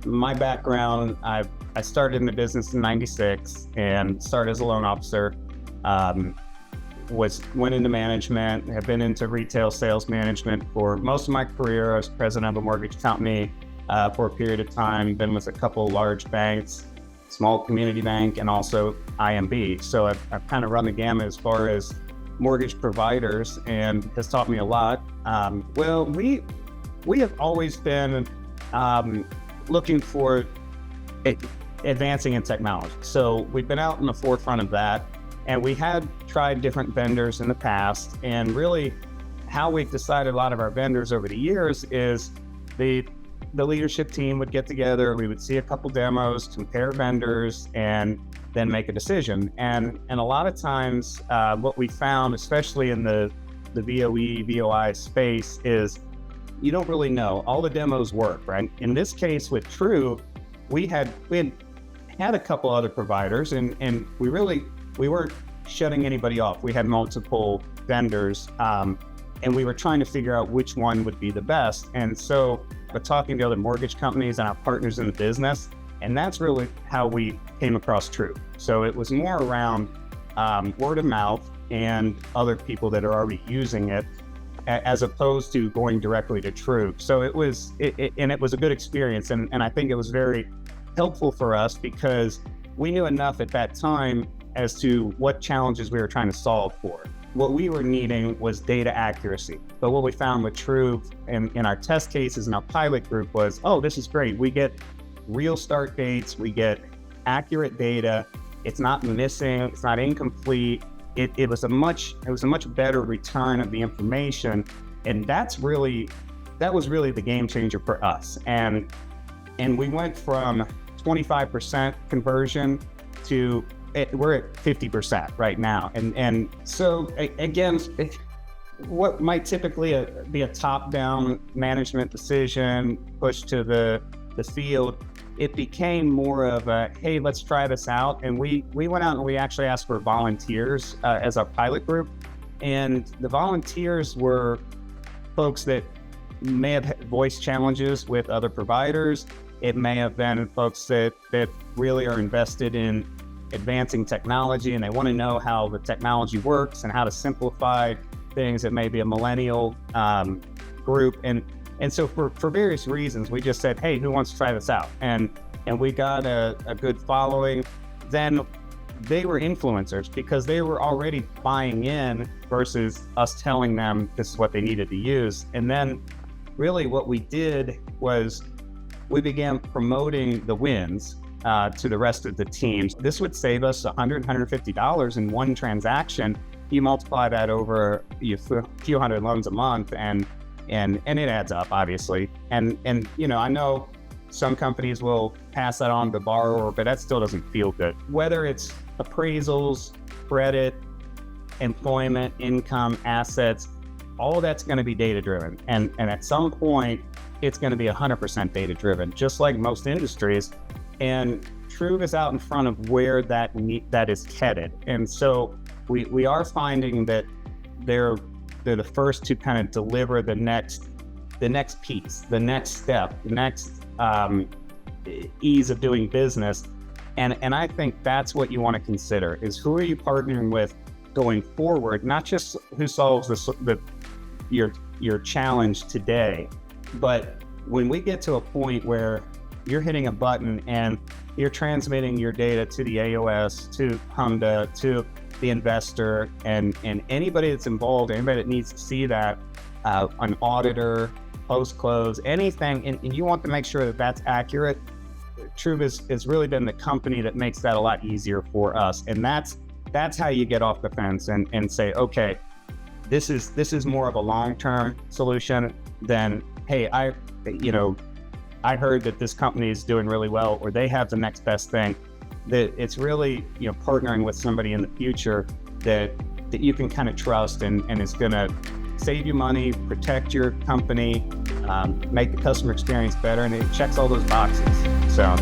my background, I started in the business in '96 and started as a loan officer. Went into management, have been into retail sales management for most of my career. I was president of a mortgage company for a period of time, been with a couple large banks, small community bank, and also IMB. So I've kind of run the gamut as far as mortgage providers, and has taught me a lot. Well, we have always been looking for advancing in technology. So we've been out in the forefront of that. And we had tried different vendors in the past, and really how we've decided a lot of our vendors over the years is the leadership team would get together, we would see a couple demos, compare vendors, and then make a decision. And a lot of times what we found, especially in the VOE, VOI space, is you don't really know. All the demos work, right? In this case with Truv, we had a couple other providers, and we weren't shutting anybody off. We had multiple vendors, and we were trying to figure out which one would be the best. And so we're talking to other mortgage companies and our partners in the business, and that's really how we came across Truv. So it was more around word of mouth and other people that are already using it, as opposed to going directly to Truv. So it was a good experience, and I think it was very helpful for us because we knew enough at that time as to what challenges we were trying to solve for. What we were needing was data accuracy. But what we found with Truv in our test cases and our pilot group was, oh, this is great. We get real start dates, we get accurate data. It's not missing, it's not incomplete. It was a much better return of the information. And that was really the game changer for us. And we went from 25% conversion to we're at 50% right now. And so again, what might typically be a top-down management decision pushed to the field, it became more of a, hey, let's try this out. And we went out and we actually asked for volunteers as our pilot group. And the volunteers were folks that may have had voice challenges with other providers. It may have been folks that really are invested in advancing technology, and they want to know how the technology works and how to simplify things. It may be a millennial group, and so for various reasons, we just said, hey, who wants to try this out? And we got a good following. Then they were influencers because they were already buying in versus us telling them this is what they needed to use. And then really what we did was we began promoting the wins to the rest of the teams. This would save us $100, $150 in one transaction. You multiply that over a few hundred loans a month, and it adds up, obviously. And I know some companies will pass that on to the borrower, but that still doesn't feel good. Whether it's appraisals, credit, employment, income, assets, all that's going to be data-driven. And at some point, it's going to be 100% data-driven, just like most industries. And Truv is out in front of where that is headed. And so we are finding that they're the first to kind of deliver the next piece, the next step, the next ease of doing business. And I think that's what you want to consider, is who are you partnering with going forward, not just who solves your challenge today, but when we get to a point where you're hitting a button and you're transmitting your data to the AOS, to HMDA, to the investor, and anybody that's involved, anybody that needs to see that, an auditor, post-close, anything, and you want to make sure that that's accurate. Truv has really been the company that makes that a lot easier for us. And that's how you get off the fence and say, okay, this is more of a long-term solution than, hey, I heard that this company is doing really well, or they have the next best thing. That it's really, partnering with somebody in the future that you can kind of trust and is going to save you money, protect your company, make the customer experience better, and it checks all those boxes. So